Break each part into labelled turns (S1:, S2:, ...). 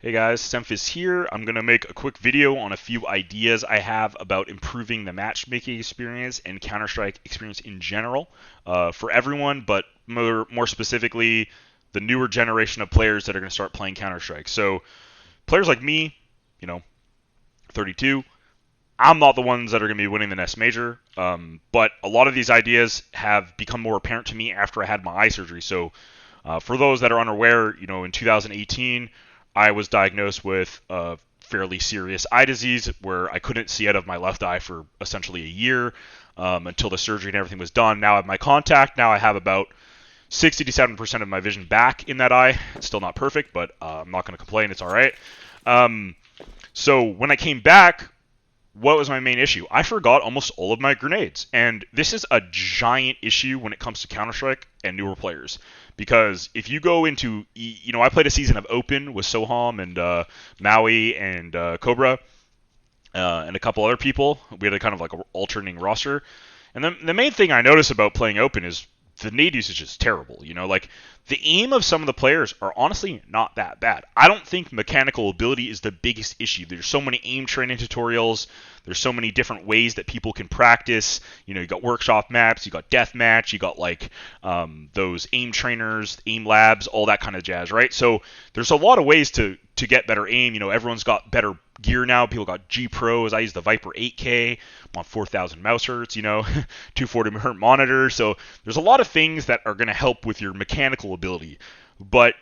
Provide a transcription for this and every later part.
S1: Hey guys, Semphis here. I'm going to make a quick video on a few ideas I have about improving the matchmaking experience and Counter-Strike experience in general for everyone, but more specifically, the newer generation of players that are going to start playing Counter-Strike. So, players like me, you know, 32, I'm not the ones that are going to be winning the next major, but a lot of these ideas have become more apparent to me after I had my eye surgery. So, for those that are unaware, in 2018, I was diagnosed with a fairly serious eye disease where I couldn't see out of my left eye for essentially a year until the surgery and everything was done. Now I have my contact. Now I have about 60 to 7% of my vision back in that eye. It's still not perfect, but I'm not going to complain. It's all right. So when I came back, what was my main issue? I forgot almost all of my grenades. And this is a giant issue when it comes to Counter-Strike and newer players. Because if you go into, I played a season of Open with Soham and Maui and Cobra and a couple other people. We had a kind of like an alternating roster. And the main thing I notice about playing Open is the nade usage is terrible. Like the aim of some of the players are honestly not that bad. I don't think mechanical ability is the biggest issue. There's so many aim training tutorials. There's so many different ways that people can practice. You got workshop maps, you got deathmatch, you got like those aim trainers, aim labs, all that kind of jazz, right? So there's a lot of ways to get better aim. Everyone's got better gear now. People got G Pros. I use the Viper 8K. I'm on 4,000 mouse hertz, 240 hertz monitor. So there's a lot of things that are going to help with your mechanical ability. But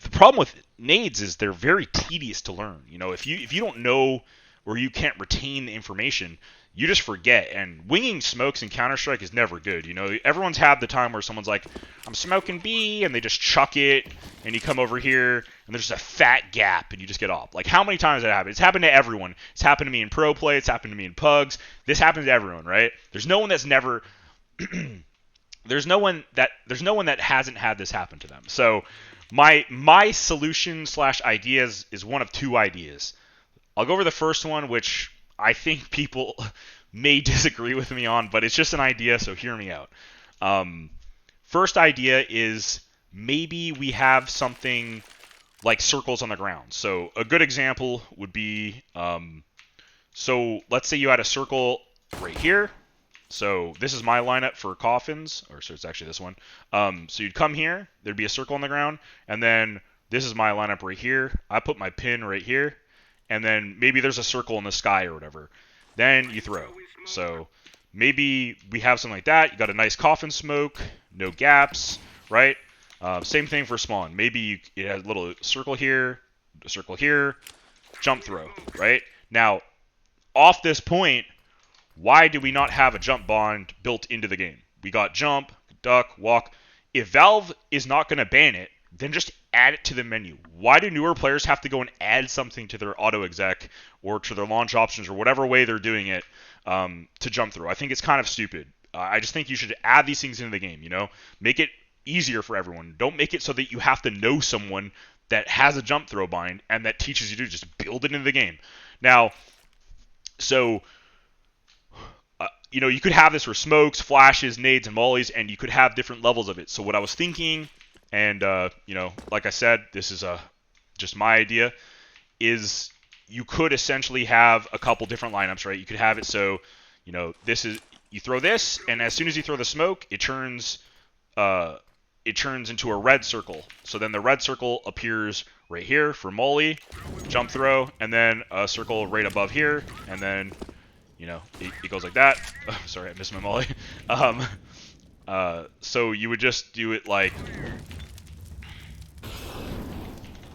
S1: the problem with nades is they're very tedious to learn. If you don't know or you can't retain the information, you just forget. And winging smokes in Counter-Strike is never good. Everyone's had the time where someone's like, I'm smoking B, and they just chuck it, and you come over here, and there's just a fat gap, and you just get off. Like, how many times has that happened? It's happened to everyone. It's happened to me in pro play. It's happened to me in pugs. This happens to everyone, right? There's no one that's never... there's no one that hasn't had this happen to them. So my solution / ideas is one of two ideas. I'll go over the first one, which I think people may disagree with me on, but it's just an idea, so hear me out. First idea is maybe we have something like circles on the ground. So a good example would be, so let's say you had a circle right here. So this is my lineup for coffins, so it's actually this one. So you'd come here, there'd be a circle on the ground, and then this is my lineup right here. I put my pin right here, and then maybe there's a circle in the sky or whatever. Then you throw. So maybe we have something like that. You got a nice coffin smoke, no gaps, right? Same thing for spawn. Maybe you have a little circle here, jump throw, right? Now, off this point, why do we not have a jump bond built into the game? We got jump, duck, walk. If Valve is not going to ban it, then just add it to the menu. Why do newer players have to go and add something to their auto exec or to their launch options or whatever way they're doing it to jump through? I think it's kind of stupid. I just think you should add these things into the game, Make it easier for everyone. Don't make it so that you have to know someone that has a jump throw bind and that teaches you to just build it into the game. Now, so... you could have this for smokes, flashes, nades, and mollies, and you could have different levels of it. So what I was thinking, and like I said, this is just my idea, is you could essentially have a couple different lineups, right? You could have it so, this is you throw this, and as soon as you throw the smoke, it turns into a red circle. So then the red circle appears right here for molly, jump throw, and then a circle right above here, and then it goes like that. Oh, sorry, I missed my molly. So you would just do it like,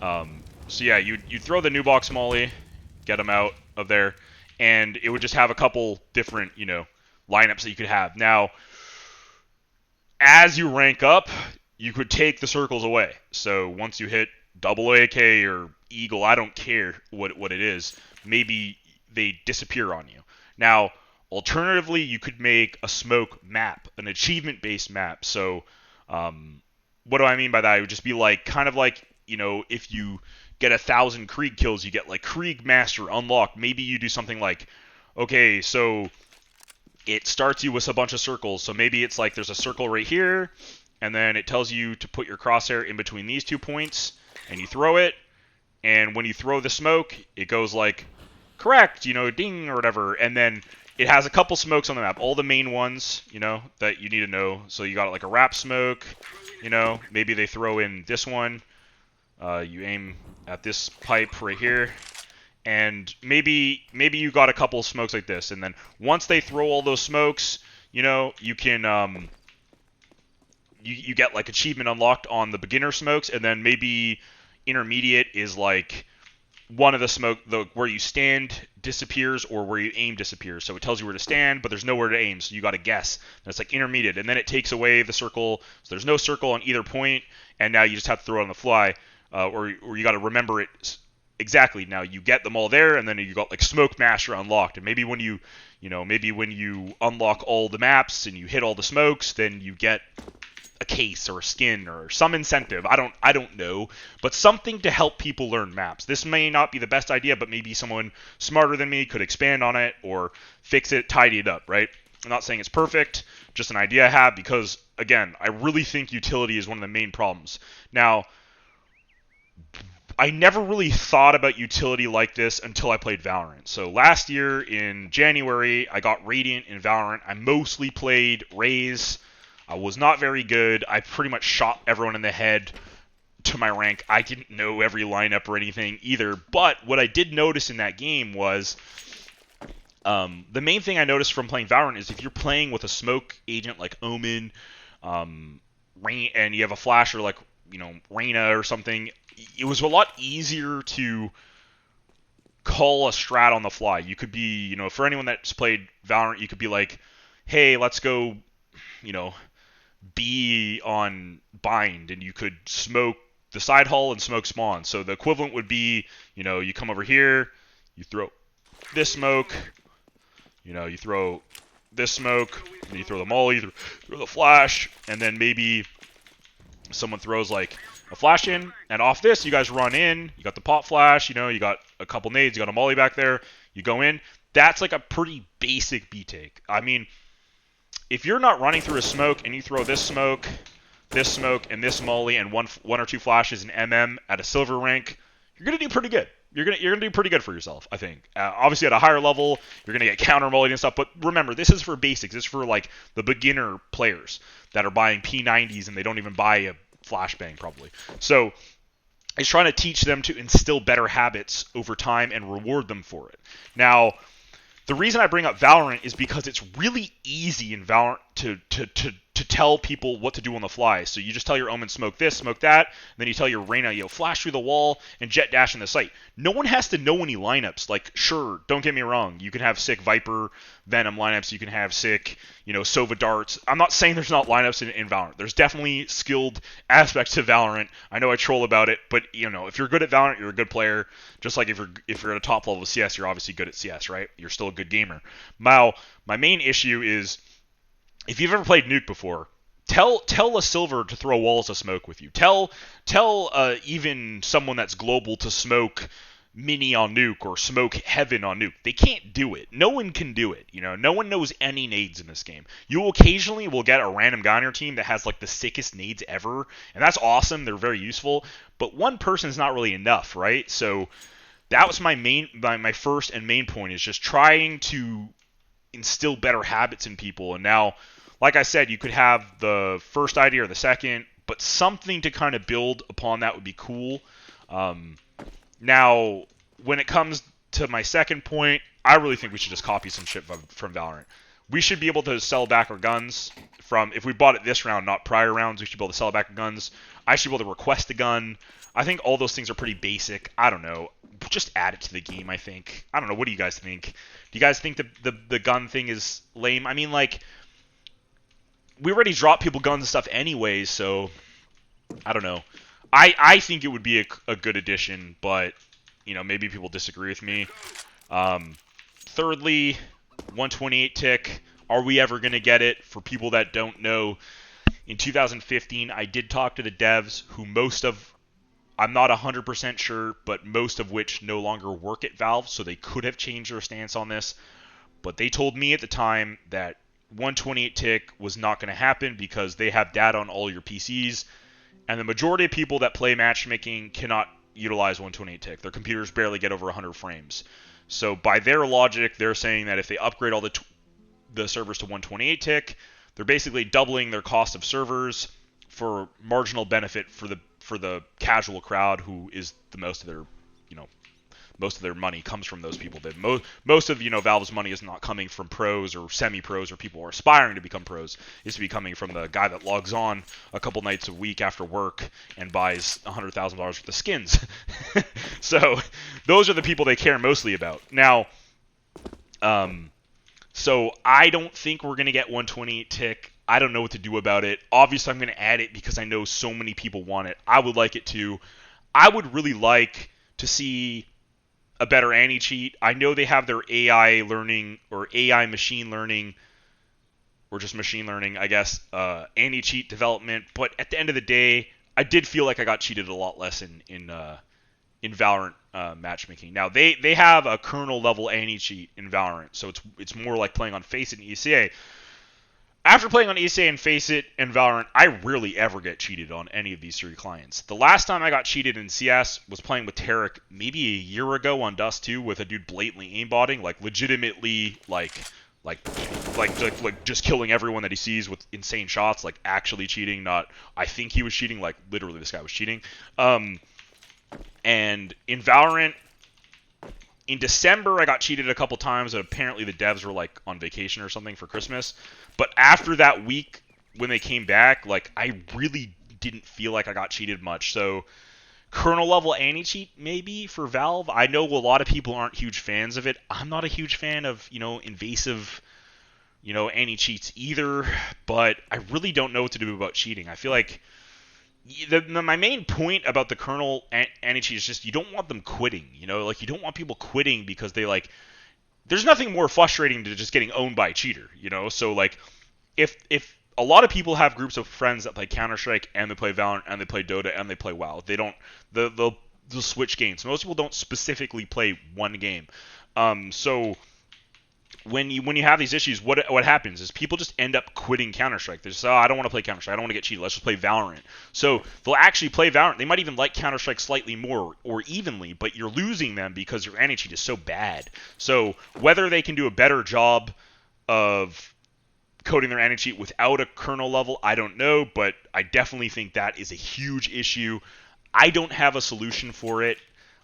S1: so yeah, you throw the new box molly, get them out of there, and it would just have a couple different, lineups that you could have. Now, as you rank up, you could take the circles away. So once you hit double AK or eagle, I don't care what it is, maybe they disappear on you. Now, alternatively, you could make a smoke map, an achievement-based map. So, what do I mean by that? It would just be like, kind of like, if you get 1,000 Krieg kills, you get like Krieg Master unlocked. Maybe you do something like, okay, so it starts you with a bunch of circles. So maybe it's like there's a circle right here, and then it tells you to put your crosshair in between these 2 points, and you throw it, and when you throw the smoke, it goes like, correct, ding or whatever, and then it has a couple smokes on the map, all the main ones, that you need to know. So you got like a wrap smoke, maybe they throw in this one. You aim at this pipe right here, and maybe you got a couple smokes like this, and then once they throw all those smokes, you can you get like achievement unlocked on the beginner smokes, and then maybe intermediate is like one of the smoke, where you stand disappears or where you aim disappears. So it tells you where to stand, but there's nowhere to aim, so you got to guess. And it's like intermediate, and then it takes away the circle, so there's no circle on either point, and now you just have to throw it on the fly, or you got to remember it exactly. Now you get them all there, and then you got like Smoke Master unlocked, and maybe when you unlock all the maps and you hit all the smokes, then you get a case or a skin or some incentive. I don't know, but something to help people learn maps. This may not be the best idea, but maybe someone smarter than me could expand on it or fix it, tidy it up, right? I'm not saying it's perfect, just an idea I have, because again, I really think utility is one of the main problems. Now, I never really thought about utility like this until I played Valorant. So last year in January, I got Radiant in Valorant. I mostly played Raze. I was not very good. I pretty much shot everyone in the head to my rank. I didn't know every lineup or anything either. But what I did notice in that game was the main thing I noticed from playing Valorant is if you're playing with a smoke agent like Omen, Rain, and you have a flasher like Reyna or something, it was a lot easier to call a strat on the fly. You could be, for anyone that's played Valorant, you could be like, hey, let's go, B on bind, and you could smoke the side hull and smoke spawn. So the equivalent would be, you come over here, you throw this smoke, you throw this smoke, then you throw the molly, you throw the flash, and then maybe someone throws like a flash in, and off this you guys run in, you got the pop flash, you got a couple nades, you got a molly back there, you go in. That's like a pretty basic B take. I mean, if you're not running through a smoke and you throw this smoke, and this molly, and one or two flashes in MM at a silver rank, you're gonna do pretty good. You're gonna do pretty good for yourself, I think. Obviously, at a higher level, you're gonna get counter molly and stuff. But remember, this is for basics. This is for like the beginner players that are buying P90s and they don't even buy a flashbang probably. So it's trying to teach them to instill better habits over time and reward them for it. Now, the reason I bring up Valorant is because it's really easy in Valorant to tell people what to do on the fly. So you just tell your Omen, smoke this, smoke that, and then you tell your Reyna, flash through the wall and jet dash in the site. No one has to know any lineups. Like, sure, don't get me wrong, you can have sick Viper, Venom lineups, you can have sick, Sova darts. I'm not saying there's not lineups in Valorant. There's definitely skilled aspects to Valorant. I know I troll about it, but, if you're good at Valorant, you're a good player. Just like if you're at a top level of CS, you're obviously good at CS, right? You're still a good gamer. Now, my main issue is, if you've ever played Nuke before, tell a silver to throw walls of smoke with you. Tell even someone that's global to smoke mini on Nuke or smoke heaven on Nuke. They can't do it. No one can do it. No one knows any nades in this game. You occasionally will get a random guy on your team that has like the sickest nades ever, and that's awesome. They're very useful. But one person is not really enough, right? So that was my first and main point, is just trying to instill better habits in people. And now, like I said, you could have the first idea or the second, but something to kind of build upon that would be cool. Now, when it comes to my second point, I really think we should just copy some shit from Valorant. We should be able to sell back our guns if we bought it this round, not prior rounds, we should be able to sell back our guns. I should be able to request a gun. I think all those things are pretty basic. I don't know. Just add it to the game, I think. I don't know. What do you guys think? Do you guys think the gun thing is lame? I mean, like, we already drop people guns and stuff anyways, so I don't know. I think it would be a good addition, but, maybe people disagree with me. Thirdly, 128 tick. Are we ever going to get it? For people that don't know, in 2015, I did talk to the devs, who I'm not 100% sure, but most of which no longer work at Valve, so they could have changed their stance on this. But they told me at the time that 128 tick was not going to happen because they have data on all your PCs, and the majority of people that play matchmaking cannot utilize 128 tick. Their computers barely get over 100 frames. So by their logic, they're saying that if they upgrade all the servers to 128 tick, they're basically doubling their cost of servers for marginal benefit for the casual crowd, who is the most of their, you know, most of their money comes from those people. That most of Valve's money is not coming from pros or semi-pros or people who are aspiring to become pros. It's to be coming from the guy that logs on a couple nights a week after work and buys $100,000 worth of skins. So those are the people they care mostly about. Now, so I don't think we're gonna get 128 tick. I don't know what to do about it. Obviously, I'm gonna add it because I know so many people want it. I would like it too. I would really like to see a better anti-cheat. I know they have their AI learning or AI machine learning or just machine learning, I guess, anti-cheat development. But at the end of the day, I did feel like I got cheated a lot less in Valorant matchmaking. Now they have a kernel level anti-cheat in Valorant, so it's more like playing on Faceit and ECA. After playing on ECA and Faceit and Valorant, I rarely ever get cheated on any of these three clients. The last time I got cheated in CS was playing with Tarek maybe a year ago on Dust 2 with a dude blatantly aimbotting, like legitimately like just killing everyone that he sees with insane shots, like actually cheating, not I think he was cheating, like literally this guy was cheating. And in Valorant, in December, I got cheated a couple times, and apparently the devs were like on vacation or something for Christmas. But after that week, when they came back, like I really didn't feel like I got cheated much. So kernel level anti-cheat maybe for Valve. I know a lot of people aren't huge fans of it. I'm not a huge fan of invasive anti-cheats either. But I really don't know what to do about cheating. I feel like my main point about the kernel anti-cheat is just you don't want them quitting. Like you don't want people quitting because they like. There's nothing more frustrating to just getting owned by a cheater. So like if a lot of people have groups of friends that play Counter-Strike and they play Valorant and they play Dota and they play WoW. They don't they'll switch games. Most people don't specifically play one game. So when you have these issues, what happens is people just end up quitting Counter-Strike. They just I don't want to play Counter-Strike. I don't want to get cheated. Let's just play Valorant. So they'll actually play Valorant. They might even like Counter-Strike slightly more or evenly, but you're losing them because your anti-cheat is so bad. So whether they can do a better job of coding their anti-cheat without a kernel level, I don't know, but I definitely think that is a huge issue. I don't have a solution for it,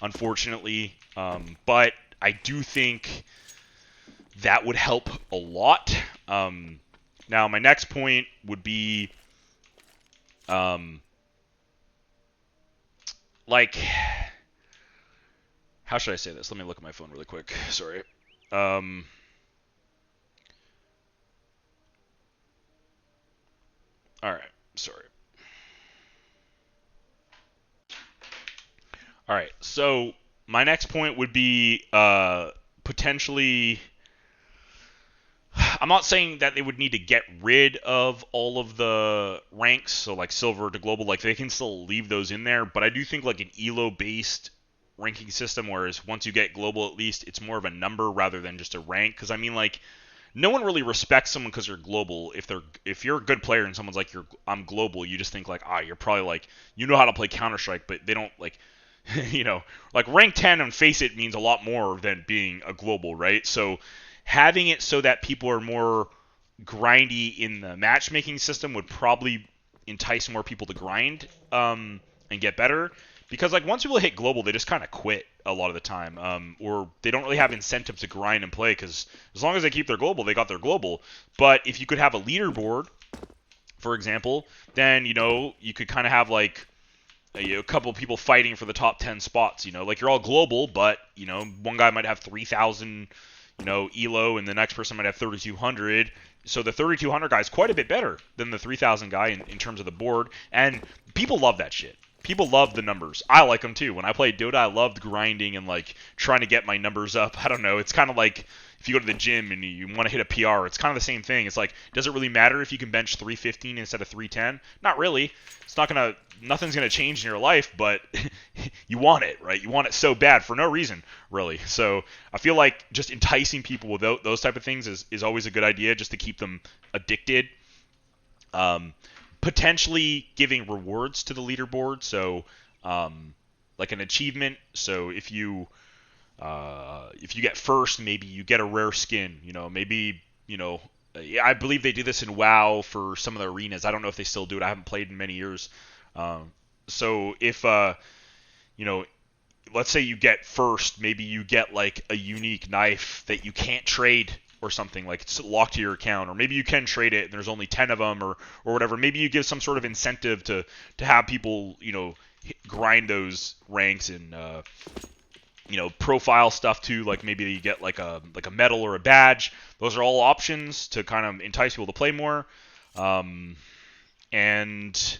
S1: unfortunately, but I do think that would help a lot. Now, my next point would be, like, how should I say this? Let me look at my phone really quick. Sorry. All right. Sorry. All right. So my next point would be potentially. I'm not saying that they would need to get rid of all of the ranks, so like silver to global, like they can still leave those in there, but I do think like an ELO-based ranking system, whereas once you get global at least, it's more of a number rather than just a rank, because I mean like, no one really respects someone because you're global. If you're a good player and someone's like I'm global, you just think like you're probably like you know how to play Counter-Strike, but they don't like like rank 10 and Faceit means a lot more than being a global, right? So having it so that people are more grindy in the matchmaking system would probably entice more people to grind and get better. Because like once people hit global, they just kind of quit a lot of the time, or they don't really have incentive to grind and play. Because as long as they keep their global, they got their global. But if you could have a leaderboard, for example, then you could kind of have like a couple of people fighting for the top 10 spots. Like you're all global, but one guy might have 3,000. ELO, and the next person might have 3,200. So the 3,200 guy is quite a bit better than the 3,000 guy in terms of the board. And people love that shit. People love the numbers. I like them too. When I played Dota, I loved grinding and like trying to get my numbers up. I don't know. It's kind of like if you go to the gym and you want to hit a PR, it's kind of the same thing. It's like, does it really matter if you can bench 315 instead of 310? Not really. Nothing's gonna change in your life, but you want it, right? You want it so bad for no reason, really. So I feel like just enticing people with those type of things is always a good idea, just to keep them addicted. Potentially giving rewards to the leaderboard. So like an achievement. So if you get first, maybe you get a rare skin. Maybe I believe they do this in WoW for some of the arenas. I don't know if they still do it. I haven't played in many years. So if you know, let's say you get first, maybe you get like a unique knife that you can't trade or something, like it's locked to your account, or maybe you can trade it and there's only 10 of them, or whatever. Maybe you give some sort of incentive to have people grind those ranks and profile stuff too, like maybe you get like a medal or a badge. Those are all options to kind of entice people to play more. And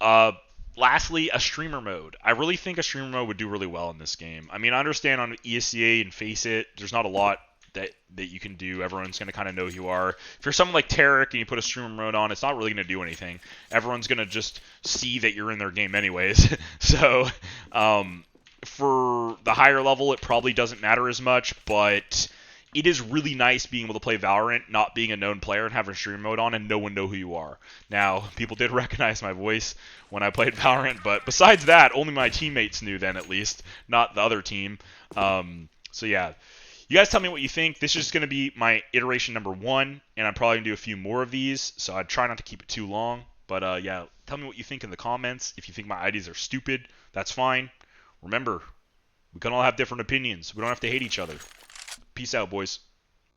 S1: uh, lastly, a streamer mode. I really think a streamer mode would do really well in this game. I mean, I understand on ESCA and Face It, there's not a lot that you can do. Everyone's going to kind of know who you are. If you're someone like Tarek and you put a streamer mode on, it's not really going to do anything. Everyone's going to just see that you're in their game anyways. So, for the higher level, it probably doesn't matter as much, but it is really nice being able to play Valorant, not being a known player and having stream mode on and no one know who you are. Now, people did recognize my voice when I played Valorant, but besides that, only my teammates knew then, at least, not the other team. So yeah, you guys tell me what you think. This is going to be my iteration number 1, and I'm probably going to do a few more of these, so I'd try not to keep it too long. But yeah, tell me what you think in the comments. If you think my ideas are stupid, that's fine. Remember, we can all have different opinions. We don't have to hate each other. Peace out, boys.